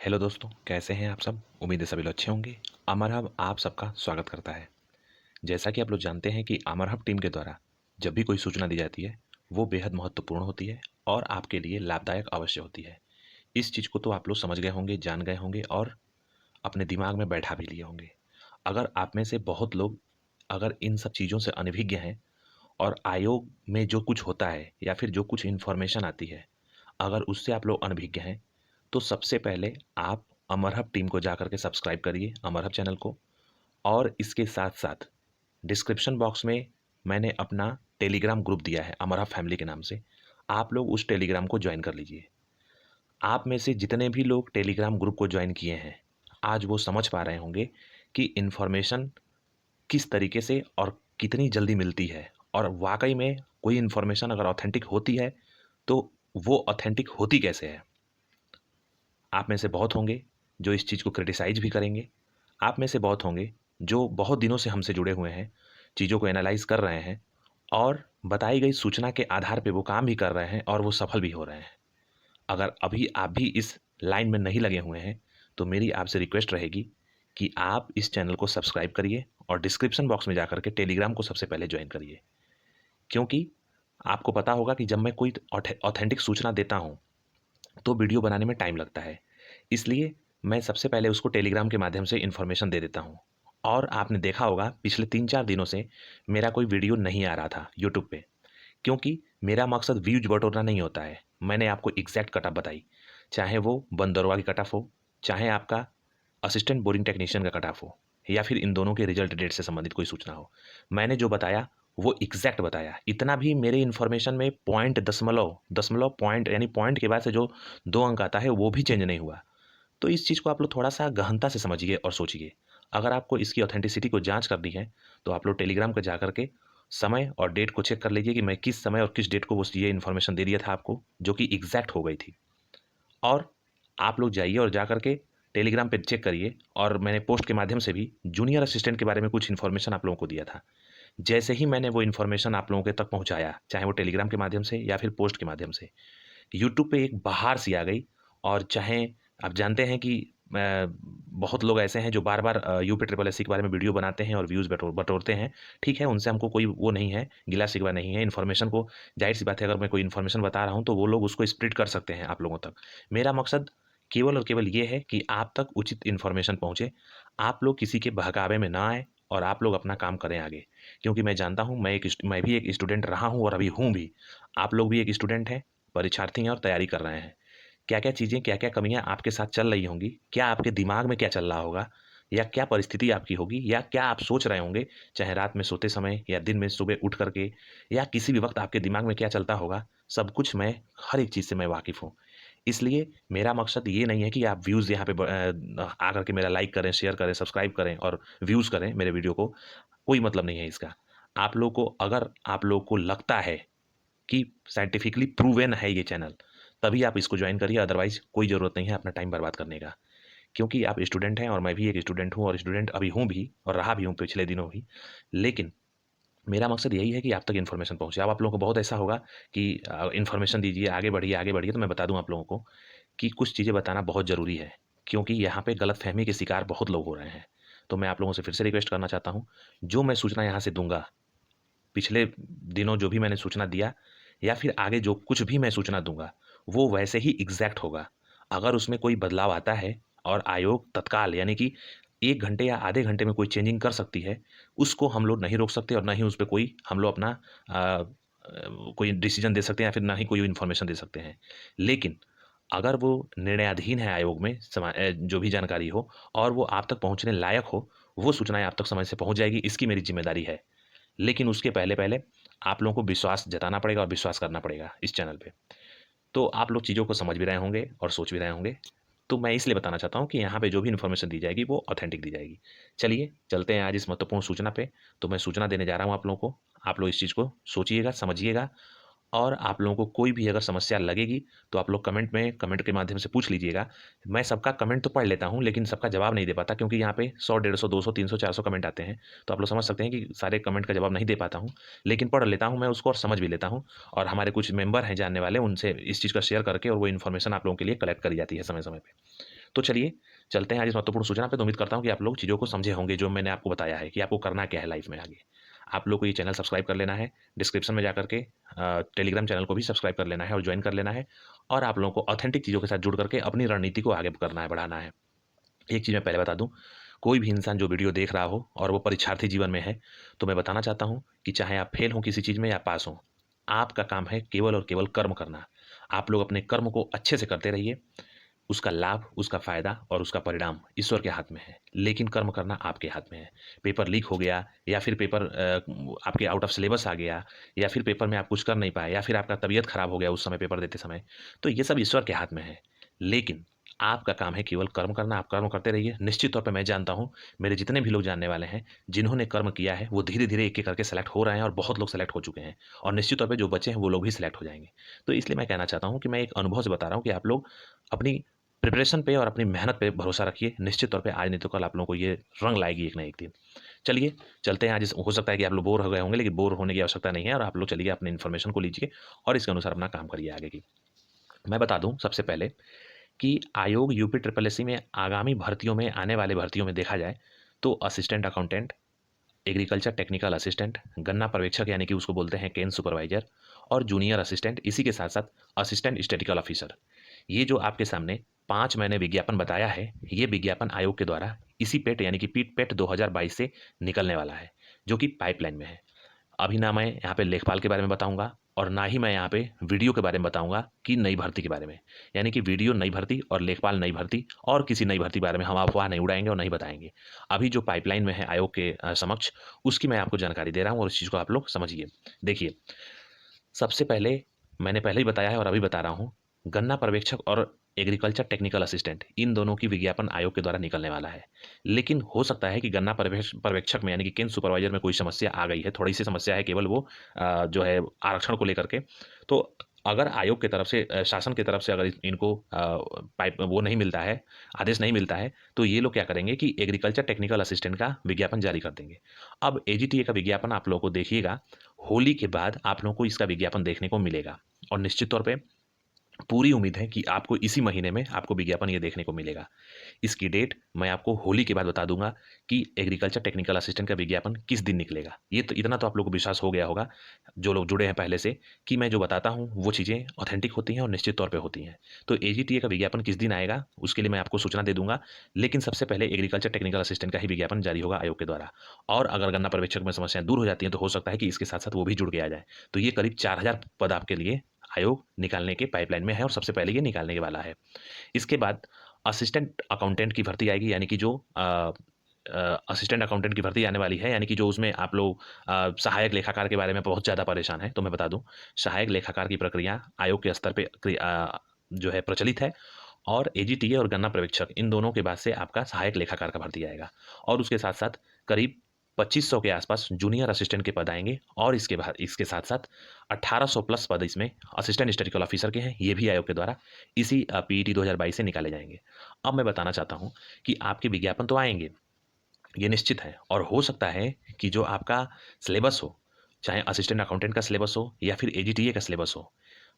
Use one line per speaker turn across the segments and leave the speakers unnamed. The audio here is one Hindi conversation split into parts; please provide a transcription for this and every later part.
हेलो दोस्तों, कैसे हैं आप सब। उम्मीद है सभी लोग अच्छे होंगे। अमर हब आप सबका स्वागत करता है। जैसा कि आप लोग जानते हैं कि अमर हब टीम के द्वारा जब भी कोई सूचना दी जाती है वो बेहद महत्वपूर्ण होती है और आपके लिए लाभदायक अवश्य होती है। इस चीज़ को तो आप लोग समझ गए होंगे, जान गए होंगे और अपने दिमाग में बैठा भी लिए होंगे। अगर आप में से बहुत लोग अगर इन सब चीज़ों से अनभिज्ञ हैं और आयोग में जो कुछ होता है या फिर जो कुछ इन्फॉर्मेशन आती है, अगर उससे आप लोग अनभिज्ञ हैं तो सबसे पहले आप अमर हब टीम को जाकर के सब्सक्राइब करिए, अमर हब चैनल को। और इसके साथ साथ डिस्क्रिप्शन बॉक्स में मैंने अपना टेलीग्राम ग्रुप दिया है अमर हब फैमिली के नाम से। आप लोग उस टेलीग्राम को ज्वाइन कर लीजिए। आप में से जितने भी लोग टेलीग्राम ग्रुप को ज्वाइन किए हैं, आज वो समझ पा रहे होंगे कि इन्फॉर्मेशन किस तरीके से और कितनी जल्दी मिलती है। और वाकई में कोई इन्फॉर्मेशन अगर ऑथेंटिक होती है तो वो ऑथेंटिक होती कैसे है। आप में से बहुत होंगे जो इस चीज़ को क्रिटिसाइज भी करेंगे। आप में से बहुत होंगे जो बहुत दिनों से हमसे जुड़े हुए हैं, चीज़ों को एनालाइज कर रहे हैं और बताई गई सूचना के आधार पे वो काम भी कर रहे हैं और वो सफल भी हो रहे हैं। अगर अभी आप भी इस लाइन में नहीं लगे हुए हैं तो मेरी आपसे रिक्वेस्ट रहेगी कि आप इस चैनल को सब्सक्राइब करिए और डिस्क्रिप्शन बॉक्स में जाकर के टेलीग्राम को सबसे पहले ज्वाइन करिए। क्योंकि आपको पता होगा कि जब मैं कोई ऑथेंटिक सूचना देता हूँ तो वीडियो बनाने में टाइम लगता है। इसलिए मैं सबसे पहले उसको टेलीग्राम के माध्यम से इन्फॉर्मेशन दे देता हूँ। और आपने देखा होगा पिछले 3-4 दिनों से मेरा कोई वीडियो नहीं आ रहा था यूट्यूब पे, क्योंकि मेरा मकसद व्यूज बटोरना नहीं होता है। मैंने आपको एग्जैक्ट कट ऑफ बताई, चाहे वो बंदरवा की कट ऑफ हो, चाहे आपका असिस्टेंट बोरिंग टेक्नीशियन का कट ऑफ हो, या फिर इन दोनों के रिजल्ट डेट से संबंधित कोई सूचना हो। मैंने जो बताया वो एग्जैक्ट बताया। इतना भी मेरे इन्फॉर्मेशन में पॉइंट दशमलव दशमलव पॉइंट यानी पॉइंट के बाद से जो 2 अंक आता है वो भी चेंज नहीं हुआ। तो इस चीज़ को आप लोग थोड़ा-सा गहनता से समझिए और सोचिए। अगर आपको इसकी ऑथेंटिसिटी को जाँच करनी है, तो आप लोग टेलीग्राम पे जाकर के समय और डेट को चेक कर लीजिए कि मैं किस समय और किस डेट को वो ये इन्फॉर्मेशन दे दिया था आपको, जो कि एग्ज़ैक्ट हो गई थी। और आप लोग जाइए और जाकर के टेलीग्राम पे चेक करिए। और मैंने पोस्ट के माध्यम से भी जूनियर असिस्टेंट के बारे में कुछ इन्फॉर्मेशन आप लोगों को दिया था। जैसे ही मैंने वो इन्फॉर्मेशन आप लोगों के तक पहुँचाया, चाहे वो टेलीग्राम के माध्यम से या फिर पोस्ट के माध्यम से, यूट्यूब पे एक बहार सी आ गई। और चाहे आप जानते हैं कि बहुत लोग ऐसे हैं जो बार-बार यूपी ट्रिपल एससी के बारे में वीडियो बनाते हैं और व्यूज़ बटोरते हैं। ठीक है, उनसे हमको कोई वो नहीं है, गिला-शिकवा नहीं है। इन्फॉर्मेशन को ज़ाहिर-सी बात है, अगर मैं कोई इन्फॉर्मेशन बता रहा हूँ तो वो लोग उसको स्प्रेड कर सकते हैं आप लोगों तक। मेरा मकसद केवल और केवल ये है कि आप तक उचित इन्फॉर्मेशन पहुँचे। आप लोग किसी के बहकावे में ना आएँ और आप लोग अपना काम करें आगे। क्योंकि मैं जानता हूँ, मैं भी एक स्टूडेंट रहा हूँ और अभी हूँ भी। आप लोग भी एक स्टूडेंट हैं, परीक्षार्थी हैं और तैयारी कर रहे हैं। क्या-क्या चीज़ें, क्या-क्या कमियाँ आपके साथ चल रही होंगी, क्या आपके दिमाग में क्या चल रहा होगा, या क्या परिस्थिति आपकी होगी, या क्या आप सोच रहे होंगे, चाहे रात में सोते समय या दिन में सुबह उठ कर के, या किसी भी वक़्त आपके दिमाग में क्या चलता होगा, सब कुछ मैं हर एक चीज़ से मैं वाकिफ़ हूँ। इसलिए मेरा मकसद ये नहीं है कि आप व्यूज़ यहाँ पे आकर के मेरा लाइक करें, शेयर करें, सब्सक्राइब करें और व्यूज़ करें मेरे वीडियो को, कोई मतलब नहीं है इसका। आप लोग को, अगर आप लोग को लगता है कि साइंटिफिकली प्रूवन है ये चैनल, तभी आप इसको ज्वाइन करिए, अदरवाइज़ कोई ज़रूरत नहीं है अपना टाइम बर्बाद करने का। क्योंकि आप स्टूडेंट हैं और मैं भी एक स्टूडेंट हूँ और स्टूडेंट अभी हूँ भी और रहा भी हूँ पिछले दिनों भी। लेकिन मेरा मकसद यही है कि आप तक इन्फॉर्मेशन पहुँचे। अब आप लोगों को बहुत ऐसा होगा कि इन्फॉर्मेशन दीजिए, आगे बढ़िए, तो मैं बता दूँ आप लोगों को कि कुछ चीज़ें बताना बहुत ज़रूरी है, क्योंकि यहाँ पे गलतफ़हमी के शिकार बहुत लोग हो रहे हैं। तो मैं आप लोगों से फिर से रिक्वेस्ट करना चाहता हूँ, जो मैं सूचना यहाँ से दूँगा, पिछले दिनों जो भी मैंने सूचना दिया या फिर आगे जो कुछ भी मैं सूचना दूँगा, वो वैसे ही एग्ज़ैक्ट होगा। अगर उसमें कोई बदलाव आता है और आयोग तत्काल यानी कि 1 घंटे या आधे घंटे में कोई चेंजिंग कर सकती है, उसको हम लोग नहीं रोक सकते और ना ही उस पे कोई हम लोग अपना कोई डिसीज़न दे सकते हैं या फिर ना ही कोई इन्फॉर्मेशन दे सकते हैं। लेकिन अगर वो निर्णयाधीन है आयोग में जो भी जानकारी हो और वो आप तक पहुँचने लायक हो, वो सूचनाएँ आप तक समय से पहुँच जाएगी, इसकी मेरी ज़िम्मेदारी है। लेकिन उसके पहले-पहले आप लोगों को विश्वास जताना पड़ेगा और विश्वास करना पड़ेगा इस चैनल पे। तो आप लोग चीज़ों को समझ भी रहे होंगे और सोच भी रहे होंगे। तो मैं इसलिए बताना चाहता हूँ कि यहाँ पे जो भी इन्फॉर्मेशन दी जाएगी वो ऑथेंटिक दी जाएगी। चलिए, चलते हैं आज इस महत्वपूर्ण सूचना पे। तो मैं सूचना देने जा रहा हूँ आप लोगों को। आप लोग इस चीज़ को सोचिएगा, समझिएगा। और आप लोगों को कोई भी अगर समस्या लगेगी तो आप लोग कमेंट के माध्यम से पूछ लीजिएगा। मैं सबका कमेंट तो पढ़ लेता हूँ, लेकिन सबका जवाब नहीं दे पाता, क्योंकि यहाँ पे 100, 150, 200, 300, 400 कमेंट आते हैं। तो आप लोग समझ सकते हैं कि सारे कमेंट का जवाब नहीं दे पाता हूँ। लेकिन पढ़ लेता हूँ मैं उसको और समझ भी लेता हूँ। और हमारे कुछ मेंबर हैं जानने वाले, उनसे इस चीज़ का शेयर करके और वो इन्फॉर्मेशन आप लोगों के लिए कलेक्ट करी जाती है समय-समय पे। तो चलिए चलते हैं आज इस महत्वपूर्ण सूचना पे। तो उम्मीद करता हूँ कि आप लोग चीज़ों को समझे होंगे जो मैंने आपको बताया है कि आपको करना क्या है लाइफ में आगे। आप लोग को ये चैनल सब्सक्राइब कर लेना है, डिस्क्रिप्शन में जाकर के टेलीग्राम चैनल को भी सब्सक्राइब कर लेना है और ज्वाइन कर लेना है, और आप लोगों को ऑथेंटिक चीज़ों के साथ जुड़ करके अपनी रणनीति को आगे करना है, बढ़ाना है। एक चीज़ मैं पहले बता दूँ, कोई भी इंसान जो वीडियो देख रहा हो और वो परीक्षार्थी जीवन में है, तो मैं बताना चाहता हूँ कि चाहे आप फेल हों किसी चीज़ में या पास हों, आपका काम है केवल और केवल कर्म करना। आप लोग अपने कर्म को अच्छे से करते रहिए, उसका लाभ, उसका फ़ायदा और उसका परिणाम ईश्वर के हाथ में है, लेकिन कर्म करना आपके हाथ में है। पेपर लीक हो गया या फिर पेपर आपके आउट ऑफ सिलेबस आ गया, या फिर पेपर में आप कुछ कर नहीं पाए, या फिर आपका तबीयत खराब हो गया उस समय पेपर देते समय, तो ये सब ईश्वर के हाथ में है। लेकिन आपका काम है केवल कर्म करना, आप कर्म करते रहिए। निश्चित तौर पे मैं जानता हूँ, मेरे जितने भी लोग जानने वाले हैं, जिन्होंने कर्म किया है, वो धीरे-धीरे एक-एक करके सेलेक्ट हो रहे हैं और बहुत लोग सेलेक्ट हो चुके हैं, और निश्चित तौर पे जो बचे हैं, वो लोग भी सेलेक्ट हो जाएँगे। तो इसलिए मैं कहना चाहता हूँ कि मैं एक अनुभव से बता रहा हूँ कि आप लोग अपनी प्रिपरेशन पे और अपनी मेहनत पे भरोसा रखिए। निश्चित तौर पे आज नहीं तो कल आप लोगों को ये रंग लाएगी एक ना एक दिन। चलिए चलते हैं। आज हो सकता है कि आप लोग बोर हो गए होंगे, लेकिन बोर होने की आवश्यकता नहीं है, और आप लोग चलिए अपनी इन्फॉर्मेशन को लीजिए और इसके अनुसार अपना काम करिए आगे की। मैं बता दूं सबसे पहले कि आयोग यूपी ट्रिपल एससी में आगामी भर्तियों में, आने वाले भर्तियों में देखा जाए तो assistant accountant, agriculture technical assistant, गन्ना पर्यवेक्षक यानी कि उसको बोलते हैं केन सुपरवाइजर, और जूनियर असिस्टेंट, इसी के साथ साथ असिस्टेंट स्टैटिस्टिकल ऑफिसर। ये जो आपके सामने 5 मैंने विज्ञापन बताया है, ये विज्ञापन आयोग के द्वारा इसी पेट यानी कि पीट पेट 2022 से निकलने वाला है, जो कि पाइपलाइन में है। अभी ना मैं यहाँ पे लेखपाल के बारे में बताऊंगा, और ना ही मैं यहाँ पे वीडियो के बारे में बताऊंगा कि नई भर्ती के बारे में। यानी कि वीडियो नई भर्ती और लेखपाल नई भर्ती और किसी नई भर्ती के बारे में हम अफवाह नहीं उड़ाएंगे और नहीं बताएंगे। अभी जो पाइपलाइन में है आयोग के समक्ष, उसकी मैं आपको जानकारी दे रहा हूँ, और उस चीज़ को आप लोग समझिए। देखिए, सबसे पहले मैंने पहले ही बताया है और अभी बता रहा हूँ, गन्ना पर्यवेक्षक और एग्रीकल्चर टेक्निकल असिस्टेंट, इन दोनों की विज्ञापन आयोग के द्वारा निकलने वाला है। लेकिन हो सकता है कि गन्ना पर्यवेक्षक में यानी कि केन सुपरवाइजर में कोई समस्या आ गई है, थोड़ी सी समस्या है केवल वो जो है आरक्षण को लेकर के। तो अगर आयोग की तरफ से शासन की तरफ से अगर इनको पाइप वो नहीं मिलता है, आदेश नहीं मिलता है, तो ये लोग क्या करेंगे कि एग्रीकल्चर टेक्निकल असिस्टेंट का विज्ञापन जारी कर देंगे। अब एजीटीए का विज्ञापन आप लोगों को देखिएगा, होली के बाद आप लोगों को इसका विज्ञापन देखने को मिलेगा, और निश्चित तौर पे पूरी उम्मीद है कि आपको इसी महीने में आपको विज्ञापन ये देखने को मिलेगा। इसकी डेट मैं आपको होली के बाद बता दूंगा कि एग्रीकल्चर टेक्निकल असिस्टेंट का विज्ञापन किस दिन निकलेगा। ये तो इतना तो आप लोग को विश्वास हो गया होगा, जो लोग जुड़े हैं पहले से, कि मैं जो बताता हूँ वो चीज़ें ऑथेंटिक होती हैं और निश्चित तौर पे होती हैं। तो एजीटीए का विज्ञापन किस दिन आएगा उसके लिए मैं आपको सूचना दे दूंगा, लेकिन सबसे पहले एग्रीकल्चर टेक्निकल असिस्टेंट का ही विज्ञापन जारी होगा आयोग के द्वारा। और अगर गन्ना पर्यवेक्षक में समस्याएं दूर हो जाती हैं, तो हो सकता है कि इसके साथ साथ वो भी जुड़ के आ जाए। तो ये करीब 4000 पद आपके लिए आयोग निकालने के पाइपलाइन में है, और सबसे पहले ये निकालने के वाला है। इसके बाद असिस्टेंट अकाउंटेंट की भर्ती आएगी, यानी कि जो असिस्टेंट अकाउंटेंट की भर्ती आने वाली है, यानी कि जो उसमें आप लोग सहायक लेखाकार के बारे में बहुत ज़्यादा परेशान हैं, तो मैं बता दूं, सहायक लेखाकार की प्रक्रिया आयोग के स्तर पे जो है प्रचलित है। और एजीटीए और गन्ना पर्यवेक्षक, इन दोनों के बाद से आपका सहायक लेखाकार का भर्ती आएगा, और उसके साथ साथ करीब 2500 के आसपास जूनियर असिस्टेंट के पद आएंगे, और इसके बाद इसके साथ साथ 1800 प्लस पद इसमें असिस्टेंट स्टैटिस्टिकल ऑफिसर के हैं, ये भी आयोग के द्वारा इसी पीईटी 2022 से निकाले जाएंगे। अब मैं बताना चाहता हूँ कि आपके विज्ञापन तो आएंगे, ये निश्चित है, और हो सकता है कि जो आपका सिलेबस हो, चाहे असिस्टेंट अकाउंटेंट का सिलेबस हो, या फिर एजीटीए का सिलेबस हो,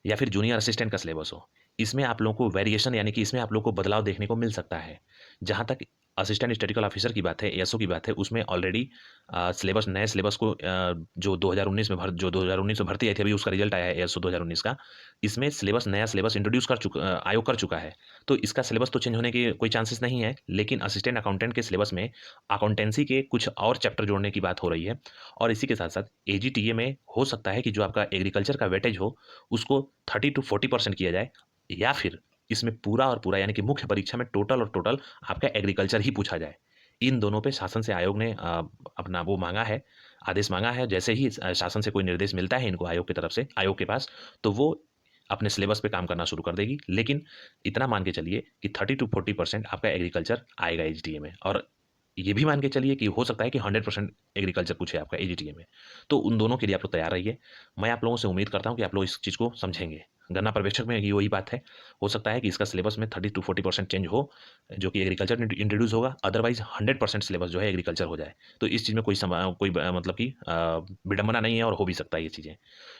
या फिर जूनियर असिस्टेंट का सिलेबस हो, इसमें आप लोगों को वेरिएशन यानी कि इसमें आप लोगों को बदलाव देखने को मिल सकता है। जहाँ तक असिस्टेंट स्टैटिस्टिकल ऑफिसर की बात है, एएसओ की बात है, उसमें ऑलरेडी सिलेबस, नए सिलेबस को जो 2019 में जो 2019 में भर्ती आई थी, अभी उसका रिजल्ट आया है एएसओ 2019 का। इसमें सिलेबस, नया सिलेबस इंट्रोड्यूस कर चुका, आयोग कर चुका है। तो इसका सिलेबस तो चेंज होने के कोई चांसेस नहीं है, लेकिन असिस्टेंट अकाउंटेंट के सिलेबस में अकाउंटेंसी के कुछ और चैप्टर जोड़ने की बात हो रही है। और इसी के साथ साथ एजीटीए में हो सकता है कि जो आपका एग्रीकल्चर का वेटेज हो, उसको 30 to 40% किया जाए, या फिर इसमें पूरा और पूरा यानी कि मुख्य परीक्षा में टोटल और टोटल आपका एग्रीकल्चर ही पूछा जाए। इन दोनों पे शासन से आयोग ने अपना वो मांगा है, आदेश मांगा है। जैसे ही शासन से कोई निर्देश मिलता है इनको आयोग की तरफ से, आयोग के पास, तो वो अपने सिलेबस पे काम करना शुरू कर देगी। लेकिन इतना मान के चलिए कि 30 to 40% आपका एग्रीकल्चर आएगा एजीटीए में, और ये भी मान के चलिए कि हो सकता है कि 100% एग्रीकल्चर पूछे आपका एजीटीए में। तो उन दोनों के लिए आप लोग तैयार रहिए। मैं आप लोगों से उम्मीद करता हूँ कि आप लोग इस चीज़ को समझेंगे। गन्ना पर्यवेक्षक में ये वही बात है, हो सकता है कि इसका सिलेबस में 30 to 40% चेंज हो, जो कि एग्रीकल्चर में इंट्रोड्यूस होगा, अदरवाइज 100% सिलेबस जो है एग्रीकल्चर हो जाए। तो इस चीज़ में कोई मतलब कि विडंबना नहीं है, और हो भी सकता है ये चीज़ें।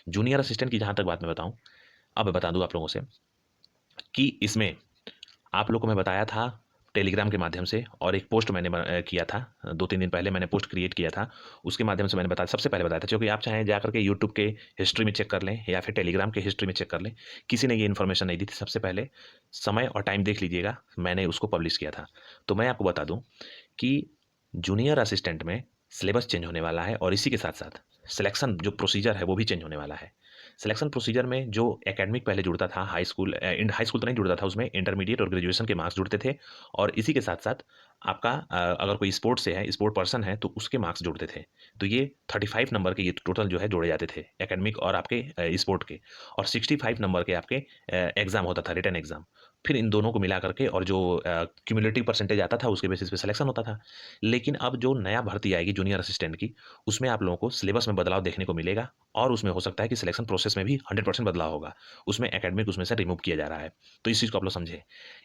जूनियर असिस्टेंट की जहाँ तक बात मैं बताऊँ, अब मैं बता दूँ आप लोगों से कि इसमें आप लोग को मैं बताया था टेलीग्राम के माध्यम से, और एक पोस्ट मैंने किया था 2-3 दिन पहले, मैंने पोस्ट क्रिएट किया था। उसके माध्यम से मैंने बताया, सबसे पहले बताया था, क्योंकि आप चाहें जा करके यूट्यूब के हिस्ट्री में चेक कर लें या फिर टेलीग्राम के हिस्ट्री में चेक कर लें, किसी ने ये इन्फॉर्मेशन नहीं दी थी। सबसे पहले समय और टाइम देख लीजिएगा, मैंने उसको पब्लिश किया था। तो मैं आपको बता दूं कि जूनियर असिस्टेंट में सिलेबस चेंज होने वाला है, और इसी के साथ साथ सिलेक्शन जो प्रोसीजर है वो भी चेंज होने वाला है। सिलेक्शन प्रोसीजर में जो एकेडमिक पहले जुड़ता था, हाई स्कूल तो नहीं जुड़ता था, उसमें इंटरमीडिएट और ग्रेजुएशन के मार्क्स जुड़ते थे, और इसी के साथ साथ आपका अगर कोई स्पोर्ट्स से है, स्पोर्ट पर्सन है, तो उसके मार्क्स जुड़ते थे। तो ये 35 नंबर के ये टोटल जो है जोड़े जाते थे एकेडमिक और आपके स्पोर्ट के, और 65 नंबर के आपके एग्जाम होता था, रिटन एग्जाम। फिर इन दोनों को मिला करके और जो क्यूमुलेटिव परसेंटेज आता था उसके बेसिस पे सिलेक्शन होता था। लेकिन अब जो नया भर्ती आएगी जूनियर असिस्टेंट की, उसमें आप लोगों को सिलेबस में बदलाव देखने को मिलेगा, और उसमें हो सकता है कि सिलेक्शन प्रोसेस में भी 100% बदलाव होगा। उसमें एकेडमिक उसमें से रिमूव किया जा रहा है। तो इस चीज़ को आप लोग समझें।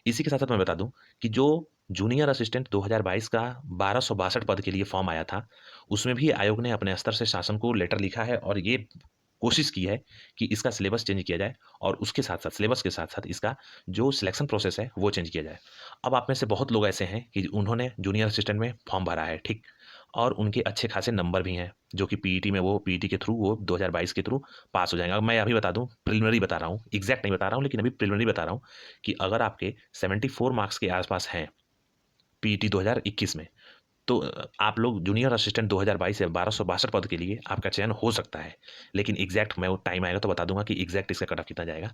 इसी के साथ-साथ मैं बता दूँ कि जो जूनियर असिस्टेंट 2022 का 1262 पद के लिए फॉर्म आया था, उसमें भी आयोग ने अपने स्तर से शासन को लेटर लिखा है, और ये कोशिश की है कि इसका सिलेबस चेंज किया जाए, और उसके साथ-साथ सिलेबस के साथ-साथ इसका जो सिलेक्शन प्रोसेस है वो चेंज किया जाए। अब आप में से बहुत लोग ऐसे हैं कि उन्होंने जूनियर असिस्टेंट में फॉर्म भरा है, ठीक? और उनके अच्छे खासे नंबर भी हैं, जो कि पीईटी के थ्रू वो 2022 के थ्रू पास हो जाएँगे। अब मैं अभी बता दूँ, प्रिलिमिनरी बता रहा हूँ, एग्ज़ैक्ट नहीं बता रहा हूँ, लेकिन अभी प्रिलिमिनरी बता रहा हूँ कि अगर आपके 74 मार्क्स के आस-पास हैं पीईटी 2021 में, तो आप लोग जूनियर असिस्टेंट 2022 से 1262 पद के लिए आपका चयन हो सकता है। लेकिन एग्जैक्ट मैं वो टाइम आएगा तो बता दूंगा कि एग्जैक्ट इसका कट ऑफ कितना जाएगा।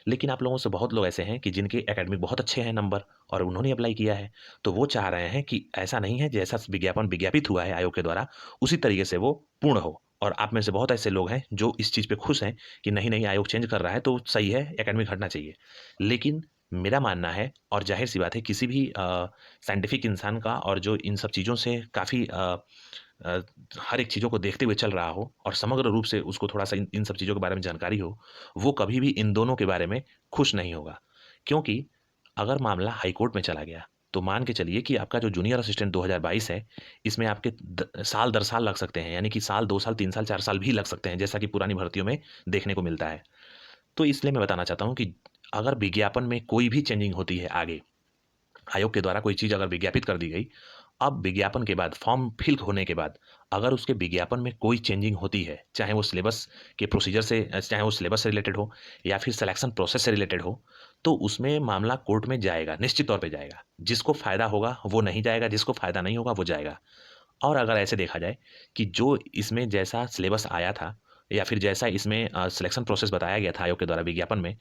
लेकिन आप लोगों से बहुत लोग ऐसे हैं कि जिनके एकेडमिक बहुत अच्छे हैं नंबर, और उन्होंने अप्लाई किया है, तो वो चाह रहे हैं कि ऐसा नहीं है, जैसा विज्ञापन विज्ञापित हुआ है आयोग के द्वारा, उसी तरीके से वो पूर्ण हो। और आप में से बहुत ऐसे लोग हैं जो इस चीज़ पे खुश हैं कि नहीं नहीं, आयोग चेंज कर रहा है तो सही है, एकेडमिक हटना चाहिए। लेकिन मेरा मानना है, और जाहिर सी बात है, किसी भी साइंटिफिक इंसान का, और जो इन सब चीज़ों से काफ़ी अ, हर एक चीज़ों को देखते हुए चल रहा हो, और समग्र रूप से उसको थोड़ा-सा इन इन सब चीज़ों के बारे में जानकारी हो, वो कभी भी इन दोनों के बारे में खुश नहीं होगा। क्योंकि अगर मामला हाई कोर्ट में चला गया, तो मान के चलिए कि आपका जो जूनियर असिस्टेंट 2022 है, इसमें आपके साल दर साल लग सकते हैं, यानी कि साल, 2 साल, 3 साल, 4 साल भी लग सकते हैं, जैसा कि पुरानी भर्तियों में देखने को मिलता है। तो इसलिए मैं बताना चाहता हूँ कि अगर विज्ञापन में कोई भी चेंजिंग होती है आगे, आयोग के द्वारा कोई चीज़ अगर विज्ञापित कर दी गई, अब विज्ञापन के बाद, फॉर्म फिल होने के बाद, अगर उसके विज्ञापन में कोई चेंजिंग होती है, चाहे वो सिलेबस के प्रोसीजर से चाहे वो सिलेबस से रिलेटेड हो, या फिर सिलेक्शन प्रोसेस से रिलेटेड हो, तो उसमें मामला कोर्ट में जाएगा, निश्चित तौर पे जाएगा। जिसको फ़ायदा होगा वो नहीं जाएगा, जिसको फ़ायदा नहीं होगा वो जाएगा। और अगर ऐसे देखा जाए कि जो इसमें जैसा सिलेबस आया था, या फिर जैसा इसमें सिलेक्शन प्रोसेस बताया गया था आयोग के द्वारा विज्ञापन में,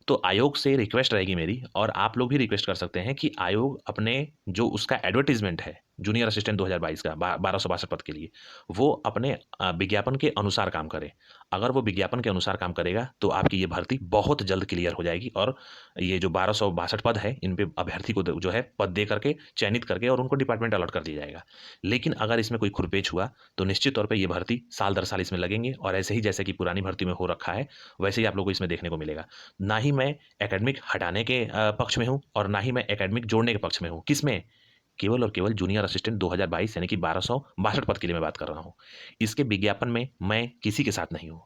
तो आयोग से रिक्वेस्ट रहेगी मेरी, और आप लोग भी रिक्वेस्ट कर सकते हैं कि आयोग अपने जो उसका एडवर्टाइजमेंट है जूनियर असिस्टेंट 2022 का 1262 पद के लिए, वो अपने विज्ञापन के अनुसार काम करे। अगर वो विज्ञापन के अनुसार काम करेगा, तो आपकी ये भर्ती बहुत जल्द क्लियर हो जाएगी, और ये जो 1262 पद है, इन पे अभ्यर्थी को जो है पद दे करके चयनित करके और उनको डिपार्टमेंट अलॉट कर दिया जाएगा। लेकिन अगर इसमें कोई खुरपेच हुआ, तो निश्चित तौर पे ये भर्ती साल दर साल इसमें लगेंगे, और ऐसे ही जैसे कि पुरानी भर्ती में हो रखा है, वैसे ही आप लोगों को इसमें देखने को मिलेगा। ना ही मैं एकेडमिक हटाने के पक्ष में हूँ, और ना ही मैं एकेडमिक जोड़ने के पक्ष में हूँ। किसमें? केवल और केवल जूनियर असिस्टेंट 2022 यानी कि 1262 पद के लिए मैं बात कर रहा हूँ। इसके विज्ञापन में मैं किसी के साथ नहीं हूँ।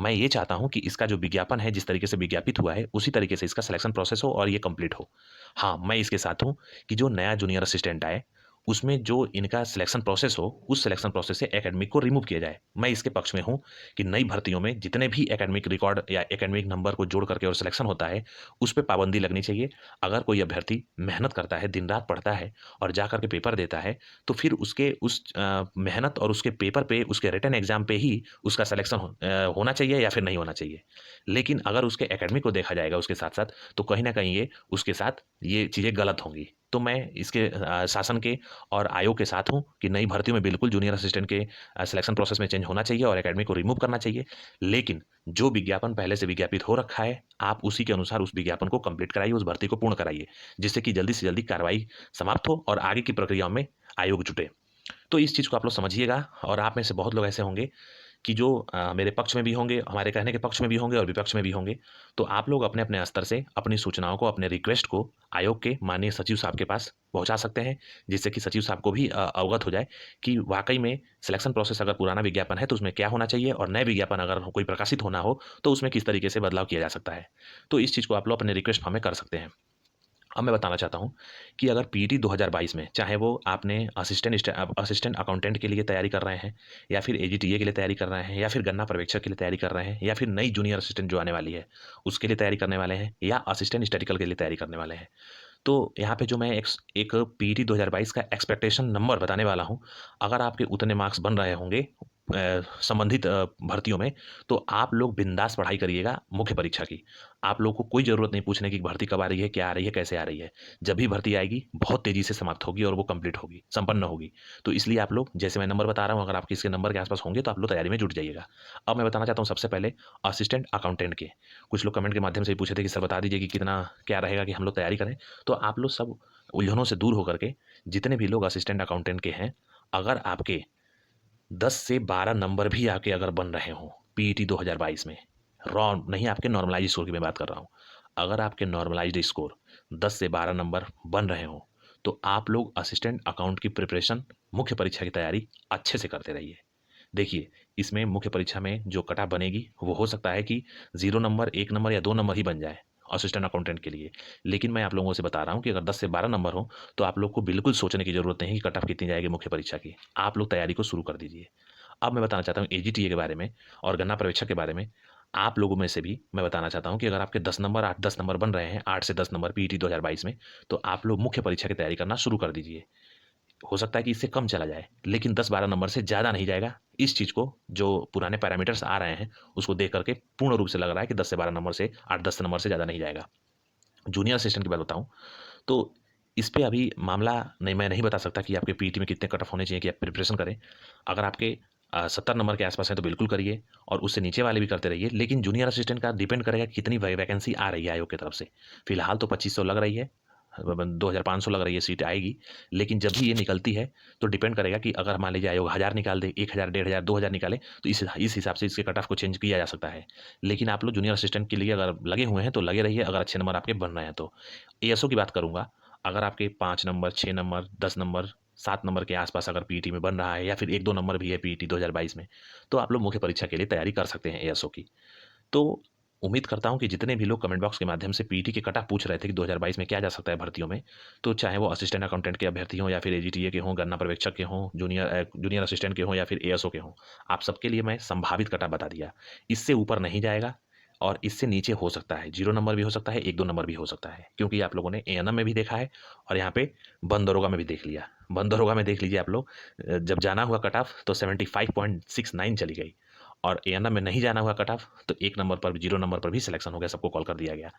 मैं ये चाहता हूँ कि इसका जो विज्ञापन है, जिस तरीके से विज्ञापित हुआ है, उसी तरीके से इसका सिलेक्शन प्रोसेस हो और ये कंप्लीट हो। हाँ, मैं इसके साथ हूँ कि जो नया जूनियर असिस्टेंट आए, उसमें जो इनका सिलेक्शन प्रोसेस हो, उस सिलेक्शन प्रोसेस से एकेडमिक को रिमूव किया जाए। मैं इसके पक्ष में हूँ कि नई भर्तियों में जितने भी एकेडमिक रिकॉर्ड या एकेडमिक नंबर को जोड़ करके और सिलेक्शन होता है, उस पे पाबंदी लगनी चाहिए। अगर कोई अभ्यर्थी मेहनत करता है, दिन-रात पढ़ता है और जा कर के पेपर देता है, तो फिर उसके उस मेहनत और उसके पेपर पे, उसके रिटन एग्ज़ाम पे ही उसका सिलेक्शन होना चाहिए या फिर नहीं होना चाहिए। लेकिन अगर उसके एकेडमिक को देखा जाएगा उसके साथ-साथ, तो कहीं न कहीं ये उसके साथ ये चीज़ें गलत होंगी। तो मैं इसके शासन के और आयोग के साथ हूँ कि नई भर्तियों में बिल्कुल जूनियर असिस्टेंट के सिलेक्शन प्रोसेस में चेंज होना चाहिए और एकेडमी को रिमूव करना चाहिए। लेकिन जो विज्ञापन पहले से विज्ञापित हो रखा है, आप उसी के अनुसार उस विज्ञापन को कंप्लीट कराइए, उस भर्ती को पूर्ण कराइए, जिससे कि जल्दी से जल्दी कार्रवाई समाप्त हो और आगे की प्रक्रियाओं में आयोग जुटे। तो इस चीज़ को आप लोग समझिएगा, और आप में से बहुत लोग ऐसे होंगे कि जो मेरे पक्ष में भी होंगे, हमारे कहने के पक्ष में भी होंगे और विपक्ष में भी होंगे। तो आप लोग अपने-अपने स्तर से अपनी सूचनाओं को, अपने रिक्वेस्ट को आयोग के माननीय सचिव साहब के पास पहुँचा सकते हैं, जिससे कि सचिव साहब को भी अवगत हो जाए कि वाक़ई में सिलेक्शन प्रोसेस अगर पुराना विज्ञापन है, तो उसमें क्या होना चाहिए, और नए विज्ञापन अगर कोई प्रकाशित होना हो, तो उसमें किस तरीके से बदलाव किया जा सकता है। तो इस चीज़ को आप लोग अपने रिक्वेस्ट फॉर्म में कर सकते हैं। अब मैं बताना चाहता हूँ कि अगर पीटी 2022 में चाहे वो आपने असिस्टेंट अकाउंटेंट के लिए तैयारी कर रहे हैं, या फिर एजीटीए के लिए तैयारी कर रहे हैं, या फिर गन्ना पर्यवेक्षक के लिए तैयारी कर रहे हैं, या फिर नई जूनियर असिस्टेंट जो आने वाली है उसके लिए तैयारी करने वाले हैं, या असिस्टेंट स्टैटिकल के लिए तैयारी करने वाले हैं, तो यहाँ पे जो मैं एक पीटी 2022 का एक्सपेक्टेशन नंबर बताने वाला हूँ। अगर आपके उतने मार्क्स बन रहे होंगे संबंधित भर्तियों में, तो आप लोग बिंदास पढ़ाई करिएगा मुख्य परीक्षा की। आप लोगों को कोई ज़रूरत नहीं पूछने की कि भर्ती कब आ रही है, क्या आ रही है, कैसे आ रही है। जब भी भर्ती आएगी बहुत तेज़ी से समाप्त होगी और वो कंप्लीट होगी, संपन्न होगी। तो इसलिए आप लोग, जैसे मैं नंबर बता रहा हूँ, अगर आपके इसके नंबर के आसपास होंगे तो आप लोग तैयारी में जुट जाइएगा। अब मैं बताना चाहता हूँ सबसे पहले असिस्टेंट अकाउंटेंट के। कुछ लोग कमेंट के माध्यम से भी पूछे थे कि सर बता दीजिए कि कितना क्या रहेगा कि हम लोग तैयारी करें। तो आप लोग सब उलझनों से दूर होकर के, जितने भी लोग असिस्टेंट अकाउंटेंट के हैं, अगर आपके 10 से 12 नंबर भी आके अगर बन रहे हों पीईटी 2022 में, रॉ नहीं, आपके नॉर्मलाइज्ड स्कोर की मैं बात कर रहा हूँ। अगर आपके नॉर्मलाइज्ड स्कोर 10 से 12 नंबर बन रहे हों, तो आप लोग असिस्टेंट अकाउंट की प्रिपरेशन, मुख्य परीक्षा की तैयारी अच्छे से करते रहिए। देखिए, इसमें मुख्य परीक्षा में जो कट ऑफ बनेगी वो हो सकता है कि 0 नंबर, 1 नंबर या 2 नंबर ही बन जाए असिस्टेंट अकाउंटेंट के लिए। लेकिन मैं आप लोगों से बता रहा हूँ कि अगर 10 से 12 नंबर हो, तो आप लोग को बिल्कुल सोचने की ज़रूरत नहीं है कि कट ऑफ कितनी जाएगी मुख्य परीक्षा की। आप लोग तैयारी को शुरू कर दीजिए। अब मैं बताना चाहता हूँ एजीटीए के बारे में और गन्ना पर्यवेक्षक के बारे में। आप लोगों में से भी मैं बताना चाहता हूँ कि अगर आपके 10 नंबर, 8-10 नंबर बन रहे हैं, 8 से 10 नंबर पीईटी 2022 में, तो आप लोग मुख्य परीक्षा की तैयारी करना शुरू कर दीजिए। हो सकता है कि इससे कम चला जाए, लेकिन 10-12 नंबर से ज़्यादा नहीं जाएगा। इस चीज़ को, जो पुराने पैरामीटर्स आ रहे हैं, उसको देख करके पूर्ण रूप से लग रहा है कि 10 से 12 नंबर से, 8-10 नंबर से ज़्यादा नहीं जाएगा। जूनियर असिस्टेंट की बात बताऊँ, तो इस पे अभी मामला नहीं, मैं नहीं बता सकता कि आपके पीईटी में कितने कट ऑफ होने चाहिए कि आप प्रिपरेशन करें। अगर आपके 70 नंबर के आसपास हैं तो बिल्कुल करिए, और उससे नीचे वाले भी करते रहिए। लेकिन जूनियर असिस्टेंट का डिपेंड करेगा कि कितनी वैकेंसी आ रही है आयोग की तरफ से। फिलहाल तो 2500 लग रही है, 2500 लग रही है सीट आएगी। लेकिन जब भी ये निकलती है, तो डिपेंड करेगा कि अगर मान लीजिए आयोग 1000 निकाल दे, 1000, 1500, 2000 निकाले, तो इस हिसाब से इसके कट ऑफ को चेंज किया जा सकता है। लेकिन आप लोग जूनियर असिस्टेंट के लिए अगर लगे हुए हैं तो लगे रहिए, अगर अच्छे नंबर आपके बन रहे हैं तो। एएसओ की बात करूँगा, अगर आपके 5 नंबर, 6 नंबर, 10 नंबर, 7 नंबर के आसपास अगर पीईटी में बन रहा है, या फिर 1-2 नंबर भी है पीईटी 2022 में, तो आप लोग मुख्य परीक्षा के लिए तैयारी कर सकते हैं एएसओ की। तो उम्मीद करता हूँ कि जितने भी लोग कमेंट बॉक्स के माध्यम से पीईटी के कट ऑफ पूछ रहे थे कि 2022 में क्या जा सकता है भर्तियों में, तो चाहे वो असिस्टेंट अकाउंटेंट के अभ्यर्थी हों, या फिर एजीटीए के हों, गन्ना पर्यवेक्षक के हों, जूनियर असिस्टेंट के हों, या फिर एएसओ के हों, आप सबके लिए मैं संभावित कट ऑफ बता दिया। इससे ऊपर नहीं जाएगा, और इससे नीचे हो सकता है, 0 नंबर भी हो सकता है, 1-2 नंबर भी हो सकता है, क्योंकि आप लोगों ने एएनएम में भी देखा है और यहाँ पे वन दरोगा में भी देख लिया। वन दरोगा में देख लीजिए आप लोग, जब जाना हुआ कट ऑफ तो 75.69 चली गई, और एएनएम में नहीं जाना हुआ कट ऑफ तो 1 नंबर पर, 0 नंबर पर भी सिलेक्शन हो गया, सबको कॉल कर दिया गया।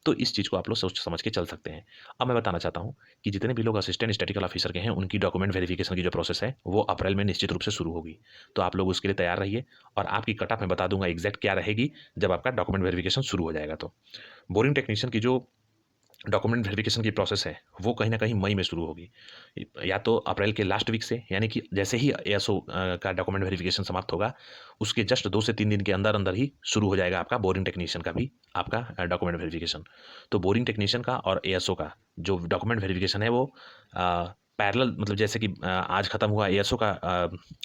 तो इस चीज़ को आप लोग सोच समझ के चल सकते हैं। अब मैं बताना चाहता हूँ कि जितने भी लोग असिस्टेंट स्टैटिकल ऑफिसर के हैं, उनकी डॉक्यूमेंट वेरिफिकेशन की जो प्रोसेस है, वो अप्रैल में निश्चित रूप से शुरू होगी। तो आप लोग उसके लिए तैयार रहिए, और आपकी कट ऑफ मैं बता दूंगा एग्जैक्ट क्या रहेगी जब आपका डॉक्यूमेंट वेरिफिकेशन शुरू हो जाएगा। तो बोरिंग टेक्नीशियन की जो डॉक्यूमेंट वेरिफिकेशन की प्रोसेस है, वो कहीं न कहीं मई में शुरू होगी। या तो अप्रैल के लास्ट वीक से, यानी कि जैसे ही एएसओ का डॉक्यूमेंट वेरिफिकेशन समाप्त होगा, उसके जस्ट 2 से 3 दिन के अंदर-अंदर ही शुरू हो जाएगा आपका बोरिंग टेक्नीशियन का भी आपका डॉक्यूमेंट वेरिफिकेशन। तो बोरिंग टेक्नीशियन का और एएसओ का जो डॉक्यूमेंट वेरिफिकेशन है, वो पैरेलल, मतलब जैसे कि आज खत्म हुआ एएसओ का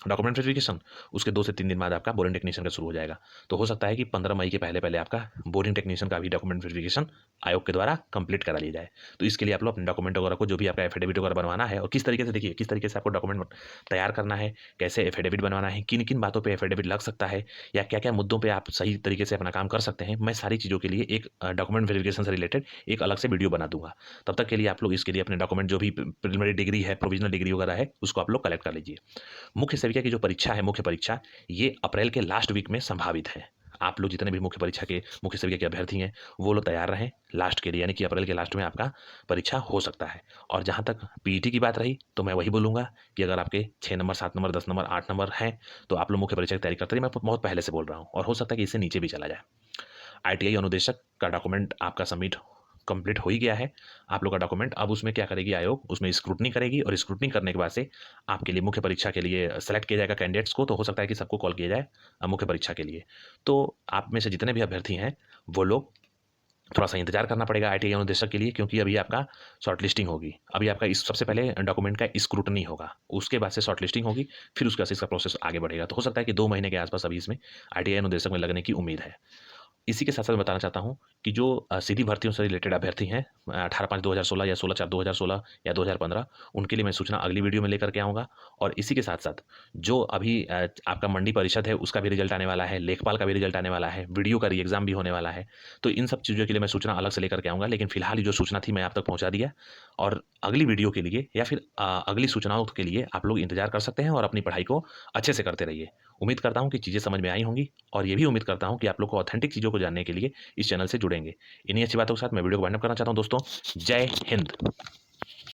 डॉक्यूमेंट वेरिफिकेशन, उसके 2 से 3 दिन बाद आपका बोरिंग टेक्नीशियन का शुरू हो जाएगा। तो हो सकता है कि 15 मई के पहले-पहले आपका बोरिंग टेक्नीशियन का भी डॉक्यूमेंट वेरिफिकेशन आयोग के द्वारा कंप्लीट करा लिया जाए। तो इसके लिए आप लोग अपने डॉक्यूमेंट वगैरह को, जो भी आपका एफिडेविट वगैरह बनवाना है, और किस तरीके से, देखिए किस तरीके से आपको डॉक्यूमेंट तैयार करना है, कैसे एफिडेविट बनवाना है, किन-किन बातों पे एफिडेविट लग सकता है, या क्या-क्या मुद्दों पे आप सही तरीके से अपना काम कर सकते हैं, मैं सारी चीज़ों के लिए एक डॉक्यूमेंट वेरिफिकेशन से रिलेटेड एक अलग से वीडियो बना दूँगा। तब तक के लिए आप लोग इसके लिए अपने डॉक्यूमेंट, जो भी प्रिलिमिनरी डिग्री है, प्रोविजनल डिग्री वगैरह है, उसको आप लोग कलेक्ट कर लीजिए। मुख्य सेविका की जो परीक्षा है, मुख्य परीक्षा, ये अप्रैल के लास्ट वीक में संभावित है। आप लोग जितने भी मुख्य परीक्षा के, मुख्य सेविका के अभ्यर्थी हैं, वो लोग तैयार रहें लास्ट के लिए, यानी कि अप्रैल के लास्ट में आपका परीक्षा हो सकता है। और जहाँ तक पीईटी की बात रही, तो मैं वही बोलूँगा कि अगर आपके 6 नंबर, 7 नंबर, 10 नंबर, 8 नंबर हैं, तो आप लोग मुख्य परीक्षा की तैयारी करते रहिए। मैं बहुत पहले से बोल रहा हूँ, और हो सकता है कि इससे नीचे भी चला जाए। आईटीआई अनुदेशक का डॉक्यूमेंट आपका सबमिट कंप्लीट हो ही गया है। आप लोग का डॉक्यूमेंट, अब उसमें क्या करेगी आयोग, उसमें स्क्रूटनी करेगी, और स्क्रूटनी करने के बाद से आपके लिए मुख्य परीक्षा के लिए सेलेक्ट किया जाएगा कैंडिडेट्स को। तो हो सकता है कि सबको कॉल किया जाए मुख्य परीक्षा के लिए। तो आप में से जितने भी अभ्यर्थी हैं, वो लोग थोड़ा सा इंतजार करना पड़ेगा आईटीआई अनुदेशक के लिए, क्योंकि अभी आपका शॉर्ट लिस्टिंग होगी। अभी आपका इस सबसे पहले डॉक्यूमेंट का स्क्रूटनी होगा, उसके बाद से शॉर्ट लिस्टिंग होगी, फिर उसके बाद से इसका प्रोसेस आगे बढ़ेगा। तो हो सकता है कि 2 महीने के आसपास अभी इसमें आईटीआई अनुदेशक में लगने की उम्मीद है। इसी के साथ-साथ बताना चाहता हूँ कि जो सीधी भर्तियों से रिलेटेड अभ्यर्थी हैं 18/5/2016 या 16/4/2016 या 2015 उनके लिए मैं सूचना अगली वीडियो में लेकर के आऊँगा। और इसी के साथ-साथ जो अभी आपका मंडी परिषद है उसका भी रिजल्ट आने वाला है, लेखपाल का भी रिजल्ट आने वाला है, वीडियो का री एग्ज़ाम भी होने वाला है। तो इन सब चीज़ों के लिए मैं सूचना अलग से लेकर के आऊँगा, लेकिन फ़िलहाल ये जो सूचना थी मैं आप तक पहुँचा दिया। और अगली वीडियो के लिए या फिर अगली सूचनाओं के लिए आप लोग इंतज़ार कर सकते हैं और अपनी पढ़ाई को अच्छे से करते रहिए। उम्मीद करता हूँ कि चीज़ें समझ में आई होंगी और ये भी उम्मीद करता हूँ कि आप लोग को ऑथेंटिक चीज़ों को जानने के लिए इस चैनल से जुड़ेंगे। इन्हीं अच्छी बातों के साथ मैं वीडियो को वाइंड अप करना चाहता हूँ दोस्तों। जय हिंद।